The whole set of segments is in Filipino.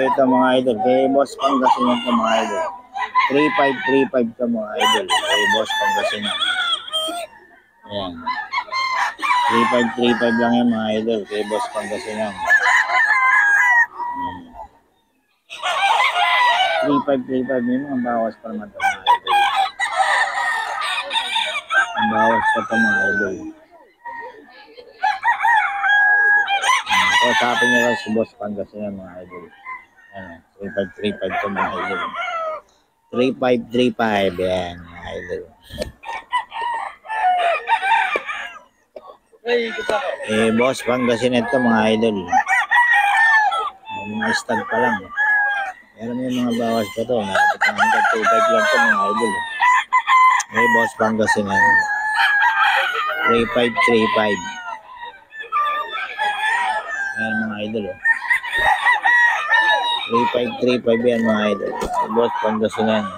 ito mga idol. Kay Boss Pangasinan ito mga idol. 3535 ito mga idol. Kay Boss Pangasinan. Ayan. 3535 lang yan mga idol. Kay Boss Pangasinan. 3535 may mga bawas pa naman ito mga idol. Ang bawas pa ito mga idol. Tapin nyo lang si Boss Pangasinan mga idol. Ayan, 3535 ito mga idol. 3535 yan mga idol. Boss Pangasinan ito mga idol. Mga stag pa lang. Pero may mga bawas pa ito. Hanggang 25 lang ito mga idol. Boss Pangasinan. 3535. Ayan mga idol. 3535 yan mga idol. Boss Pangasinan.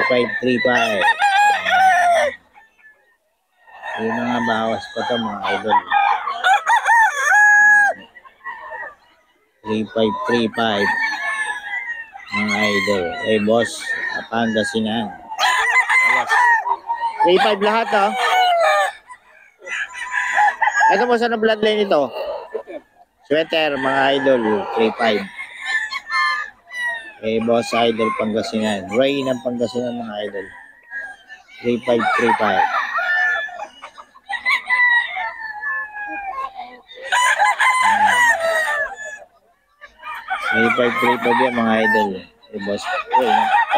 3535. May mga bawas pa ito mga idol. 3535 mga idol. Boss Pangasinan. 35 lahat oh. Ito mo saan ang bloodline ito? Sweater mga idol. 35. Boss Idol Pangasinan. Ray ng Pangasinan mga idol. 3535. 3535 yan mga idol. Boss.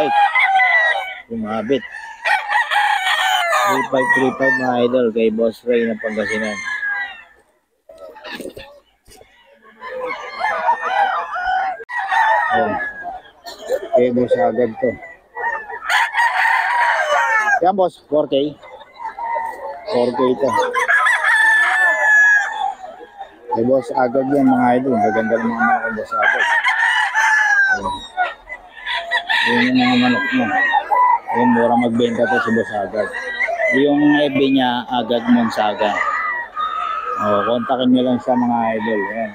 Ay. Lumabit. 3535 mga idol kay Boss Ray ng Pangasinan. Boss agad to. Yan boss, 4K. 4K ito. Boss agad yan mga idol. Maganda ng mga manok boss agad. Yun yung mga manok mo. Yung mura magbenta to si boss agad. Yung FB niya agad Monsaga. Kontakin nyo lang sa mga idol. Yan.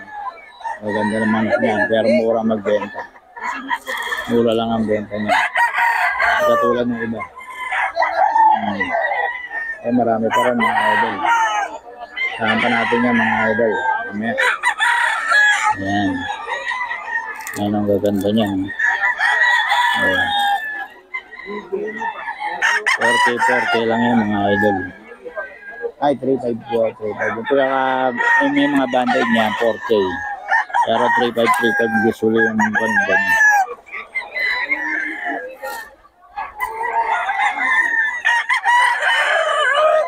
Maganda ng manok niya. Pero mura magbenta. Mura lang ang benta niya. Katulad ng iba. Marami pa rin mga idol. Saan pa natin yan mga idol. Ayan. Ayan ang gaganda niya. 4K lang yan mga idol. Ay, 354. May mga bandage niya, 4K. Pero 3535 gusto yung ganda niya.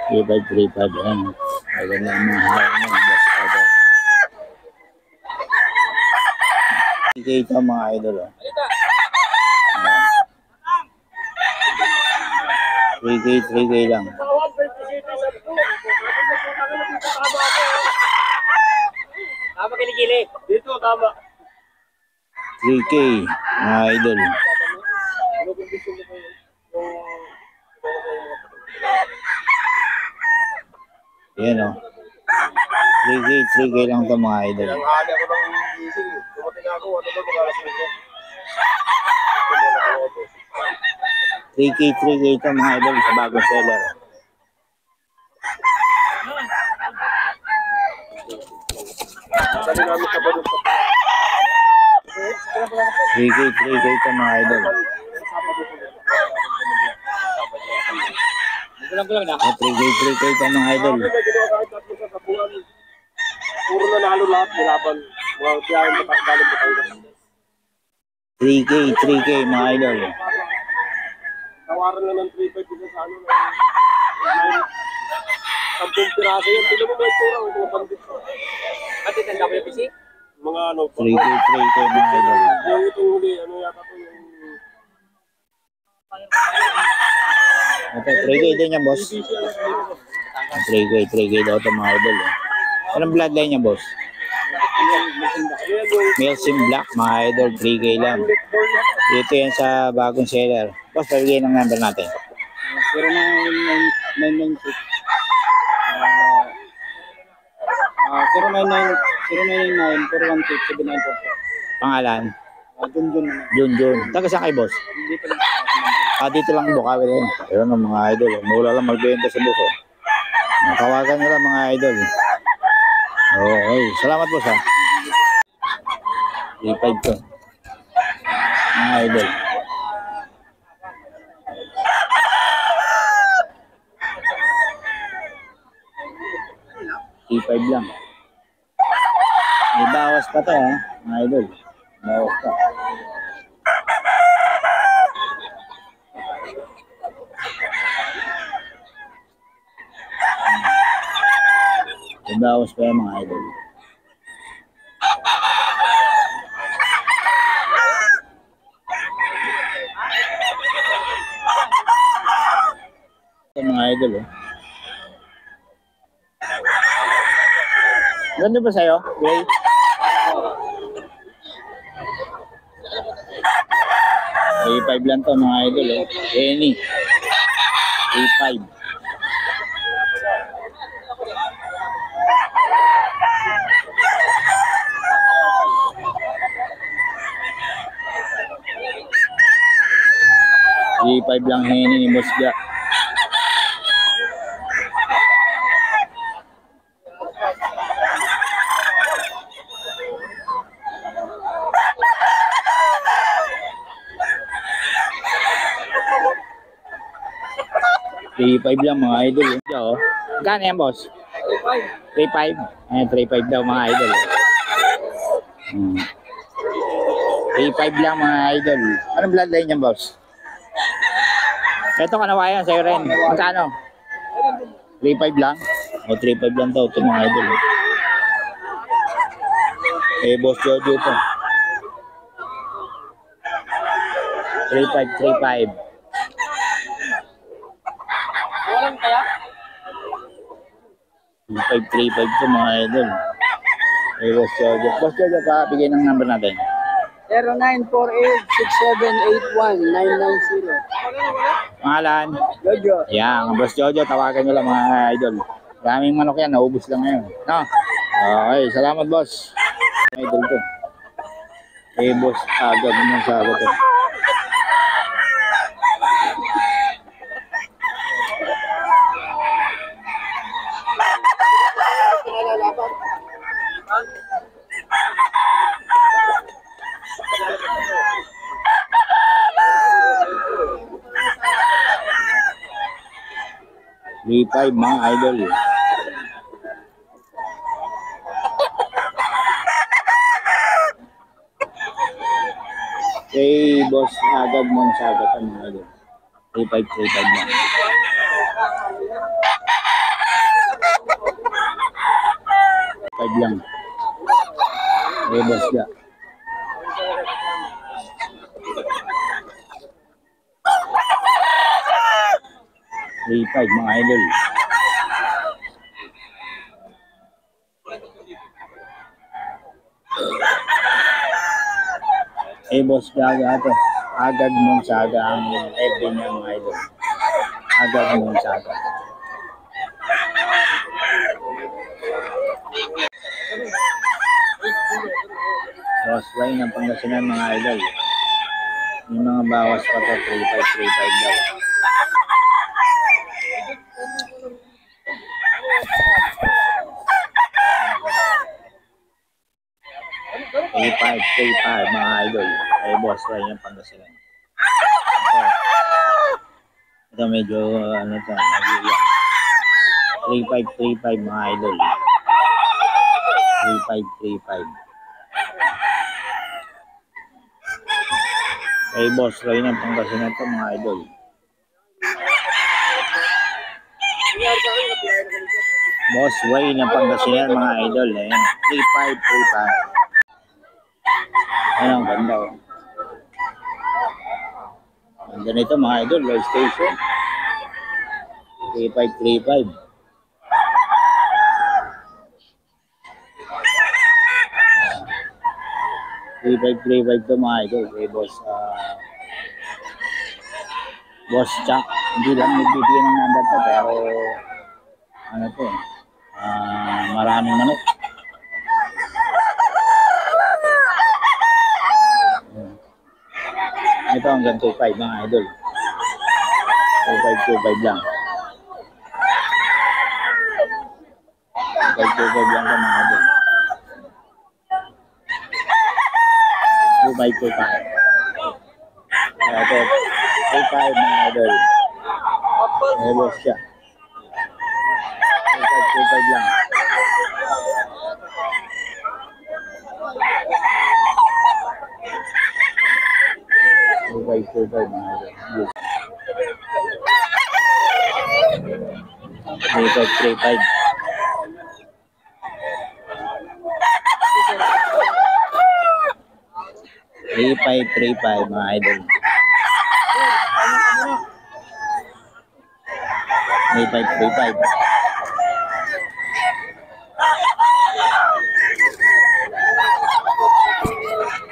$3535 yan. Ayun lang mga harap mo. Ito mga idol. 3K lang. Tama kilikili. Dito, tama. 3K mga idol. Yan o. 3K lang ito mga idol. 3K ito mga idol sa bagong seller. Three K ito mga idol. 3K ito mga idol. Puro na nalo lahat nilaban. Mga biyahe galing Batangas. 3K mga idol. Tawaran na ng 3.5 dito sa ano na 10 piraso yun. Pila mo may tura o mga bandit. At ito ang WPC? Mga ano. 3K mga idol. Yung itong huli, ano yata ito yung... Ito, 3K din yan boss. 3K daw ito mga idol. Anong bloodline niya boss? Milsim Black mga idol, 3K lang. Dito yan sa bagong seller. Boss, pabigay ng number natin. 09996 099 0994167944. Pangalan? Junjun naman. Junjun. Taga saan kay boss? Hindi pa lang ako. Dito lang Bukawi rin. Ayun ang mga idol. Mura lang magbenta sa buko. Tawagan nyo lang mga idol. Okay. Salamat boss ha. 3.5 to. Mga idol. T5 lang. May bawas pa to ha. Mga idol. Bawas pa. May bawas pa yung mga idol. Ito mga idol eh. Ganda ba sa'yo? Gray? A5 lang to mga idol eh. Any. A5. A5 lang Henny ni Musga. $3.5 lang mga idol. Oh. Magkano yan boss? 3.5. Ayan, 3.5 daw mga idol. 3.5 lang mga idol. Anong bloodline yan boss? Ito kanawayan sa'yo rin. Magkano? 3.5 lang? O 3.5 lang daw ito mga idol. Eh boss Jojo ito. 3.5. Walang kaya? 3.5 to mga idol. Eh boss Jojo. Boss Jojo, bigay ng number natin. 0948-6781-990. Pangalan? Jojo. Yan, boss Jojo, tawagan nyo lang mga idol. Daming manok yan, naubos lang ngayon. No? Okay, salamat boss. Idol to. Eh boss, agad naman sa agad to. V5 mga idol. Kay boss agad mo sa agad ang mga idol. 3.5 na. Five lang. Kay boss ga. V5 mga idol. Eh boss gaga ito. Agad mong saga ang FB niya mga idol. Agad mong saga. Boss line ng Pangasinan mga idol. Yung mga bawas pa to 3.5 daw. Five mga idol. Ay boss line ng Pangasinan. Ito medyo ano to, nagiyak. 3.5 mga idol. 3.5. Ay boss line ng Pangasinan to mga idol. Boss Way ng Pangasinan mga idol. Ayan. 3.5. Ayan, ganda oh. Ganda nito mga idol, low station. 3.5. 3.5 to mga idol. Okay, boss. Boss Chuck. Hindi lang nagbibigay ng number to, pero ano to, maraming manok. ito hanggang 2.5 mga idol. 2.5 lang. 2.5 lang ito mga idol. 2.5. Ito, 2.5 mga idol. May boss siya. 2.5 lang. 2.5 mga idol. 3.5. 3.5 mga idol. 3.5.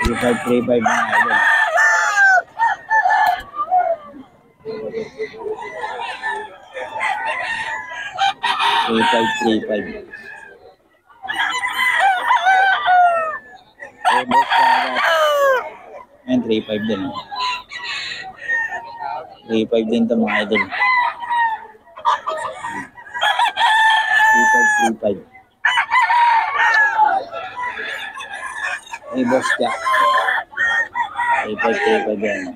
3.5 mga idol. 3.5. Eh, boss ka agad. Ayan, 3.5 din. 3.5 din ito mga idol. 3.5. Eh, boss ka. 3.5 yan.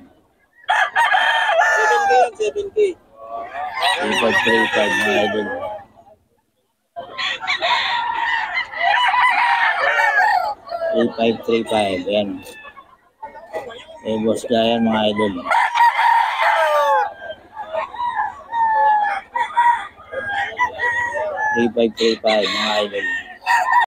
7K. 3.5 mga idol. 3.5. Ayan. Eh, boss ka yan mga idol. 3.5 mga idol.